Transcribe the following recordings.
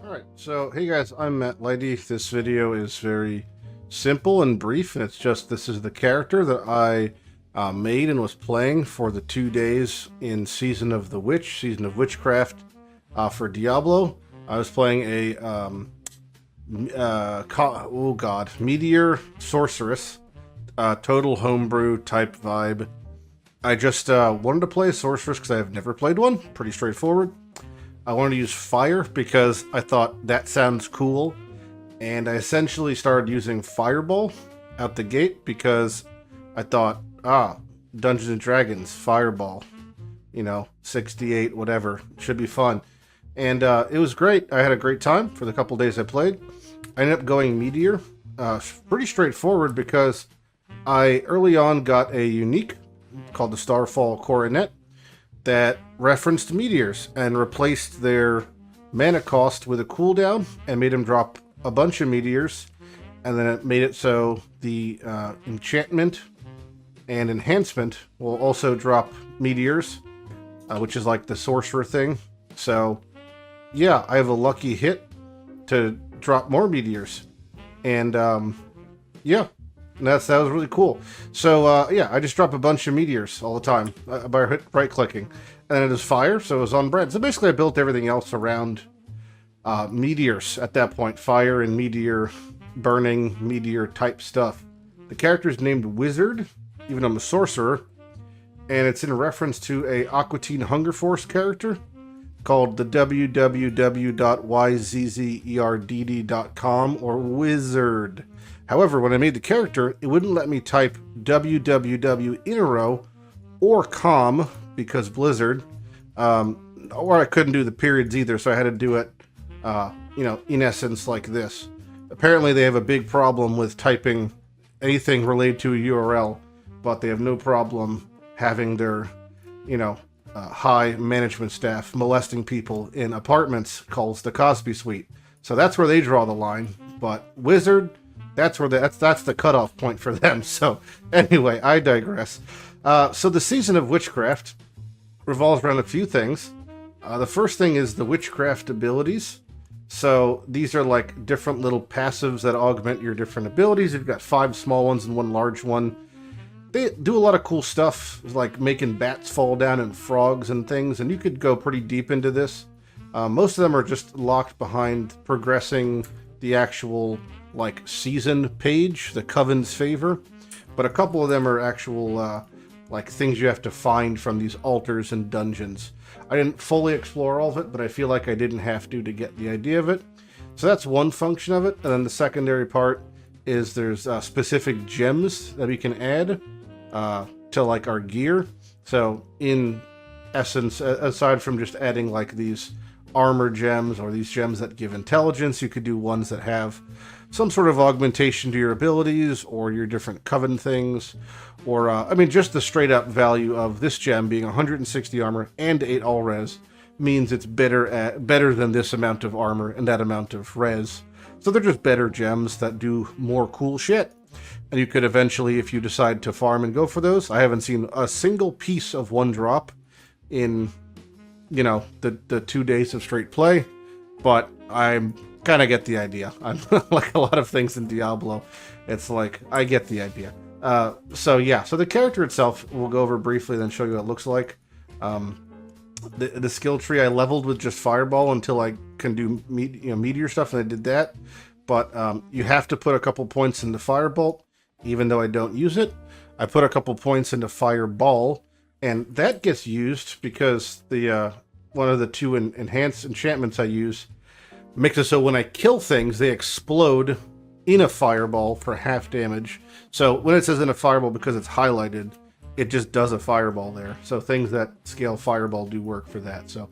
Alright, so hey guys, I'm Matt Lighty. This video is very simple and brief, and it's just this is the character that I made and was playing for the 2 days in Season of the Witch, Season of Witchcraft for Diablo. I was playing a, Meteor Sorceress, total homebrew type vibe. I just wanted to play a Sorceress because I have never played one, pretty straightforward. I wanted to use fire because I thought that sounds cool, and I essentially started using Fireball out the gate because I thought, Dungeons and Dragons, Fireball, 68, whatever, should be fun. And it was great. I had a great time for the couple days I played. I ended up going Meteor, pretty straightforward because I early on got a unique called the Starfall Coronet that referenced meteors and replaced their mana cost with a cooldown and made them drop a bunch of meteors, and then it made it so the enchantment and enhancement will also drop meteors, which is like the sorcerer thing. So yeah, I have a lucky hit to drop more meteors, and yeah, that was really cool. So yeah, I just drop a bunch of meteors all the time by right clicking, and then it is fire, so it was on bread. So basically I built everything else around meteors at that point. Fire and meteor, burning meteor type stuff. The character is named Wizard, even though I'm a sorcerer, and it's in reference to a Aqua Teen Hunger Force character called the www.yzzerd.com, or Wizard. However, when I made the character, it wouldn't let me type www in a row or com because Blizzard, or I couldn't do the periods either, so I had to do it, in essence like this. Apparently they have a big problem with typing anything related to a URL, but they have no problem having their, high management staff molesting people in apartments called the Cosby Suite. So that's where they draw the line. But Wizard, that's where that's the cutoff point for them. So anyway, I digress. So the Season of Witchcraft revolves around a few things. The first thing is the Witchcraft abilities. So these are like different little passives that augment your different abilities. You've got 5 small ones and 1 large one. They do a lot of cool stuff, like making bats fall down and frogs and things, and you could go pretty deep into this. Most of them are just locked behind progressing the actual season page, the Coven's Favor, but a couple of them are actual things you have to find from these altars and dungeons. I didn't fully explore all of it, but I feel like I didn't have to get the idea of it. So that's one function of it, and then the secondary part is there's specific gems that we can add to our gear. So in essence, aside from just adding these armor gems or these gems that give intelligence, you could do ones that have some sort of augmentation to your abilities or your different coven things, or just the straight up value of this gem being 160 armor and 8 all res means it's better than this amount of armor and that amount of res. So they're just better gems that do more cool shit. And you could eventually, if you decide to farm and go for those. I haven't seen a single piece of 1 drop in, the 2 days of straight play, but I'm kind of get the idea. I'm like a lot of things in Diablo. It's like, I get the idea. So yeah, so the character itself, we'll go over briefly, then show you what it looks like. The skill tree I leveled with just Fireball until I can do meteor stuff, and I did that. But you have to put a couple points into Firebolt, even though I don't use it. I put a couple points into Fireball, and that gets used because the one of the 2 enhanced enchantments I use makes it so when I kill things, they explode in a Fireball for half damage. So when it says in a Fireball, because it's highlighted, it just does a Fireball there. So things that scale Fireball do work for that. So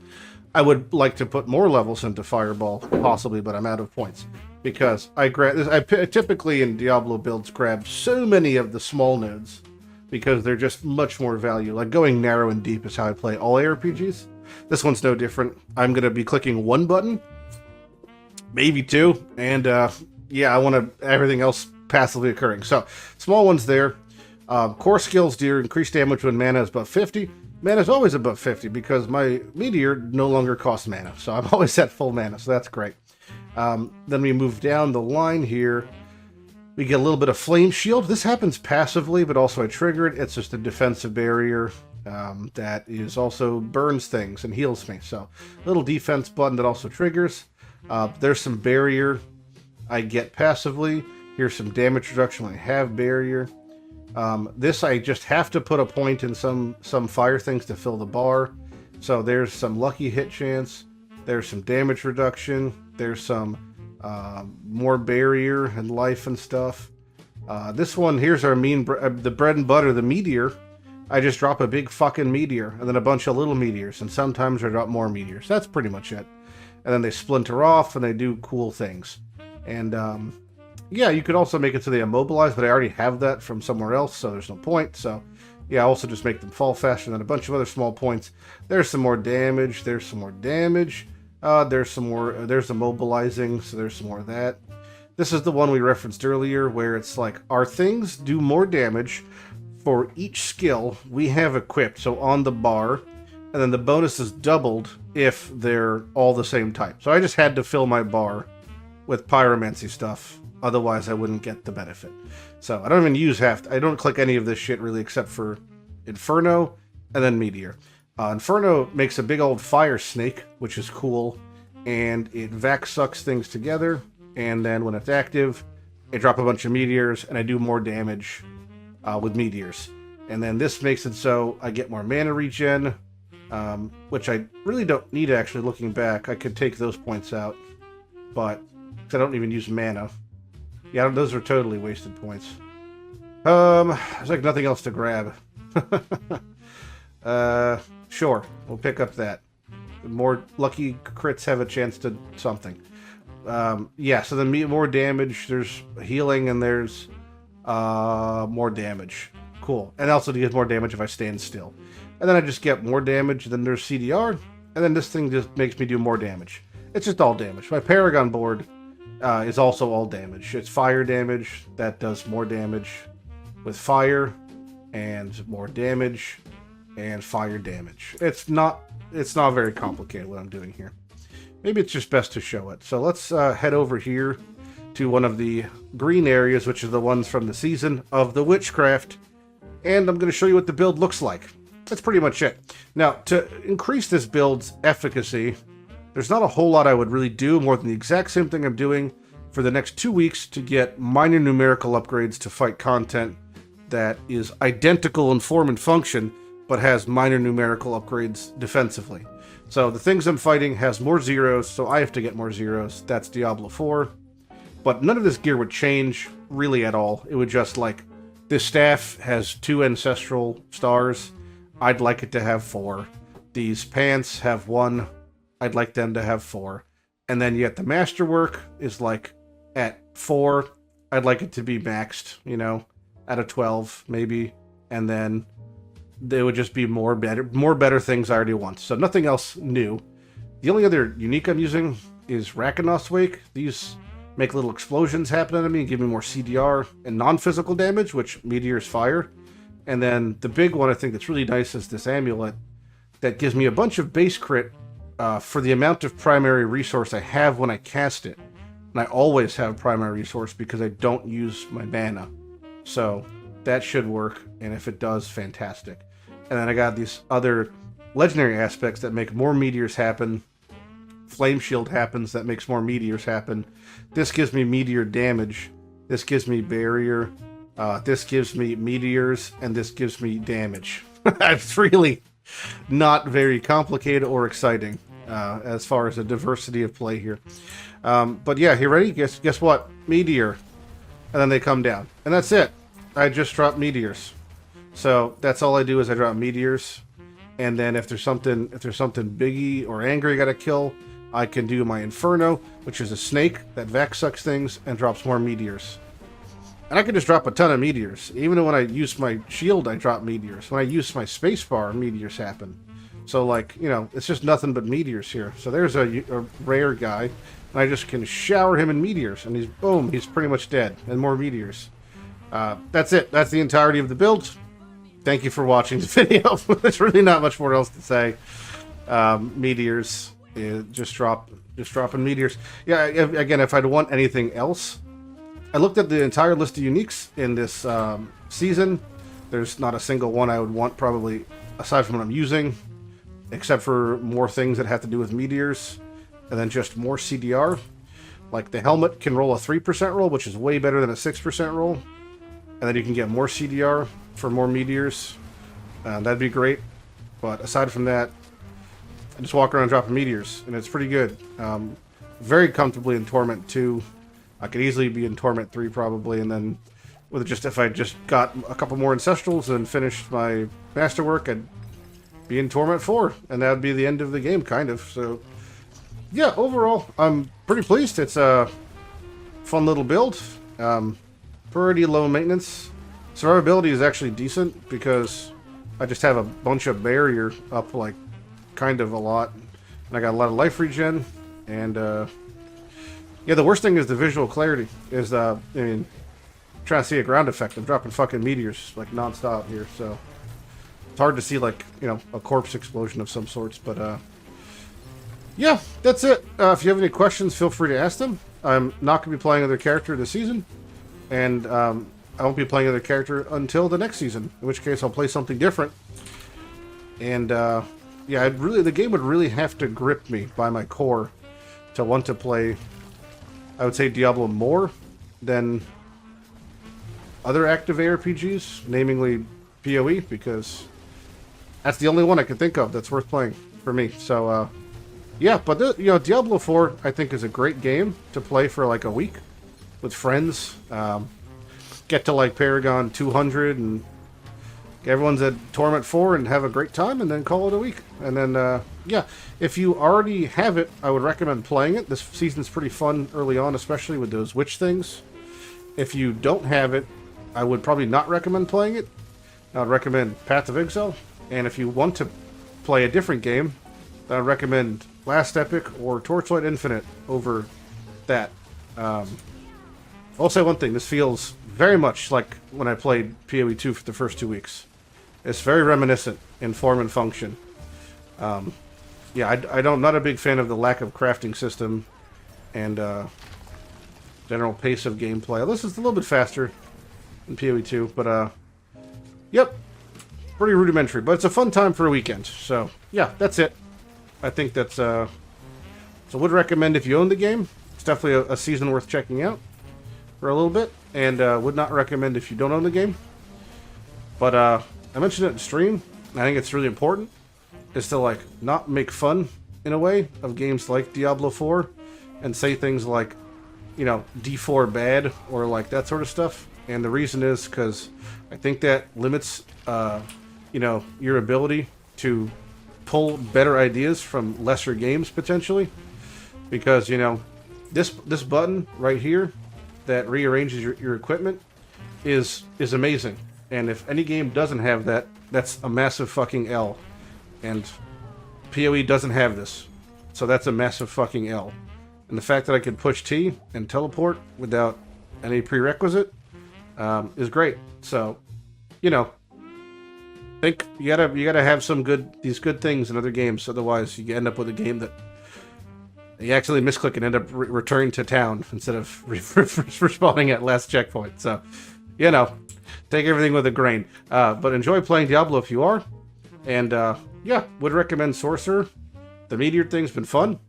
I would like to put more levels into Fireball, possibly, but I'm out of points. Because I typically in Diablo builds grab so many of the small nodes because they're just much more value. Like going narrow and deep is how I play all ARPGs. This one's no different. I'm going to be clicking 1 button, maybe 2, and yeah, I want everything else passively occurring. So small ones there. Core skills do increase damage when mana is above 50. Mana's always above 50 because my Meteor no longer costs mana. So I'm always at full mana, so that's great. Then we move down the line here. We get a little bit of Flame Shield. This happens passively, but also I trigger it. It's just a defensive barrier that is also burns things and heals me. So little defense button that also triggers. There's some barrier I get passively. Here's some damage reduction when I have barrier. This I just have to put a point in some fire things to fill the bar. So there's some lucky hit chance. There's some damage reduction. There's some more barrier and life and stuff. This one, here's our the bread and butter, the Meteor. I just drop a big fucking Meteor and then a bunch of little meteors, and sometimes I drop more meteors. That's pretty much it. And then they splinter off and they do cool things. And yeah, you could also make it so they immobilize, but I already have that from somewhere else, so there's no point. So yeah, I also just make them fall faster, and then a bunch of other small points. There's some more damage. There's some more damage. There's some more. There's immobilizing, so there's some more of that. This is the one we referenced earlier, where it's like our things do more damage for each skill we have equipped. So on the bar, and then the bonus is doubled if they're all the same type. So I just had to fill my bar with pyromancy stuff. Otherwise, I wouldn't get the benefit. So I don't even use I don't click any of this shit really, except for Inferno and then Meteor. Inferno makes a big old fire snake, which is cool, and it vac sucks things together. And then when it's active, I drop a bunch of meteors, and I do more damage with meteors. And then this makes it so I get more mana regen, which I really don't need. Actually, looking back, I could take those points out, but I don't even use mana. Yeah, those are totally wasted points. There's like nothing else to grab. Sure, we'll pick up that. The more lucky crits have a chance to something. Yeah, so then more damage, there's healing, and there's more damage. Cool. And also to get more damage if I stand still. And then I just get more damage, then there's CDR, and then this thing just makes me do more damage. It's just all damage. My Paragon board is also all damage. It's fire damage that does more damage with fire, and more damage, and fire damage. It's not very complicated what I'm doing here. Maybe it's just best to show it. So let's head over here to one of the green areas, which are the ones from the season of the Witchcraft, and I'm going to show you what the build looks like. That's pretty much it. Now, to increase this build's efficacy, there's not a whole lot I would really do more than the exact same thing I'm doing for the next 2 weeks to get minor numerical upgrades to fight content that is identical in form and function, but has minor numerical upgrades defensively. So the things I'm fighting has more zeros, so I have to get more zeros. That's Diablo 4. But none of this gear would change really at all. It would just like, this staff has 2 ancestral stars. I'd like it to have 4. These pants have 1. I'd like them to have 4. And then yet the masterwork is like at 4. I'd like it to be maxed, you know, at a 12 maybe. And then they would just be more better things I already want. So nothing else new. The only other unique I'm using is Rakanos Wake. These make little explosions happen at me and give me more CDR and non-physical damage, which Meteor's fire. And then the big one I think that's really nice is this amulet that gives me a bunch of base crit for the amount of primary resource I have when I cast it. And I always have primary resource because I don't use my mana. So that should work, and if it does, fantastic. And then I got these other legendary aspects that make more meteors happen. Flame Shield happens, that makes more meteors happen. This gives me meteor damage. This gives me barrier. This gives me meteors, and this gives me damage. It's really not very complicated or exciting as far as the diversity of play here. But yeah, you ready? Guess what? Meteor. And then they come down. And that's it. I just drop meteors. So that's all I do is I drop meteors. And then if there's something biggie or angry I gotta kill, I can do my Inferno, which is a snake that vac sucks things and drops more meteors. And I can just drop a ton of meteors. Even when I use my shield, I drop meteors. When I use my spacebar, meteors happen. So, like, you know, it's just nothing but meteors here. So there's a rare guy, and I just can shower him in meteors, and he's pretty much dead. And more meteors. That's it. That's the entirety of the build. thank you for watching the video. There's really not much more else to say. Meteors, just dropping meteors. Yeah, again, if I'd want anything else, I looked at the entire list of uniques in this season. There's not a single one I would want, probably, aside from what I'm using, except for more things that have to do with meteors, and then just more CDR. Like the helmet can roll a 3% roll, which is way better than a 6% roll, and then you can get more CDR for more meteors. That'd be great. But aside from that, I just walk around dropping meteors, and it's pretty good. Very comfortably in Torment 2. I could easily be in Torment 3 probably, and then with just if I just got a couple more Ancestrals and finished my Masterwork, I'd be in Torment 4, and that would be the end of the game, kind of. So, yeah, overall, I'm pretty pleased. It's a fun little build. Pretty low maintenance. Survivability is actually decent, because I just have a bunch of barrier up, like, kind of a lot. And I got a lot of life regen, and, yeah, the worst thing is the visual clarity. Is, I mean, trying to see a ground effect. I'm dropping fucking meteors, like, non-stop here, so it's hard to see, like, you know, a corpse explosion of some sorts, but, yeah, that's it. If you have any questions, feel free to ask them. I'm not going to be playing another character this season, and, I won't be playing another character until the next season, in which case I'll play something different. And, yeah, the game would really have to grip me by my core to want to play, I would say, Diablo more than other active ARPGs, namely PoE, because that's the only one I can think of that's worth playing for me. So, yeah, but, you know, Diablo 4, I think, is a great game to play for, like, a week with friends. Get to, like, Paragon 200 and everyone's at Torment 4 and have a great time, and then call it a week. And then, yeah, if you already have it, I would recommend playing it. This season's pretty fun early on, especially with those witch things. If you don't have it, I would probably not recommend playing it. I would recommend Path of Exile. And if you want to play a different game, I would recommend Last Epic or Torchlight Infinite over that. I'll say one thing, this feels very much like when I played PoE 2 for the first 2 weeks. It's very reminiscent in form and function. Yeah, I'm not a big fan of the lack of crafting system and general pace of gameplay. This is a little bit faster than PoE 2, but yep, pretty rudimentary. But it's a fun time for a weekend. So yeah, that's it. I think that's so would recommend if you own the game. It's definitely a season worth checking out for a little bit, and would not recommend if you don't own the game. But I mentioned it in stream, and I think it's really important, is to, like, not make fun, in a way, of games like Diablo 4, and say things like, you know, D4 bad, or, like, that sort of stuff. And the reason is because I think that limits, you know, your ability to pull better ideas from lesser games, potentially. Because, you know, this button right here that rearranges your equipment is amazing. And if any game doesn't have that, that's a massive fucking L. And PoE doesn't have this. So that's a massive fucking L. And the fact that I could push T and teleport without any prerequisite is great. So, you know, think you gotta have these good things in other games. Otherwise, you end up with a game that you actually misclick and end up returning to town instead of respawning at last checkpoint. So, you know, take everything with a grain. But enjoy playing Diablo if you are. And, yeah, would recommend Sorcerer. The Meteor thing's been fun.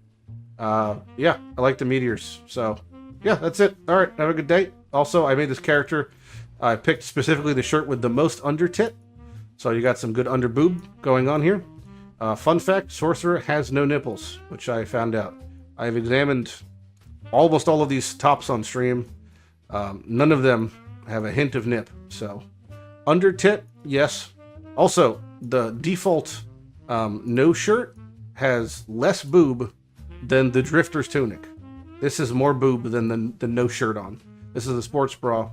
Yeah, I like the Meteors. So, yeah, that's it. Alright, have a good day. Also, I made this character. I picked specifically the shirt with the most under tit. So you got some good under boob going on here. Fun fact, Sorcerer has no nipples, which I found out. I've examined almost all of these tops on stream. None of them have a hint of nip. So, under tit, yes. Also, the default no shirt has less boob than the Drifter's tunic. This is more boob than the no shirt on. This is a sports bra.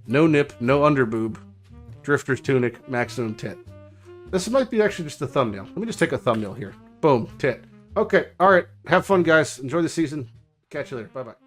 No nip, no under boob. Drifter's tunic, maximum tit. This might be actually just a thumbnail. Let me just take a thumbnail here. Boom, tit. Okay, alright. Have fun, guys. Enjoy the season. Catch you later. Bye-bye.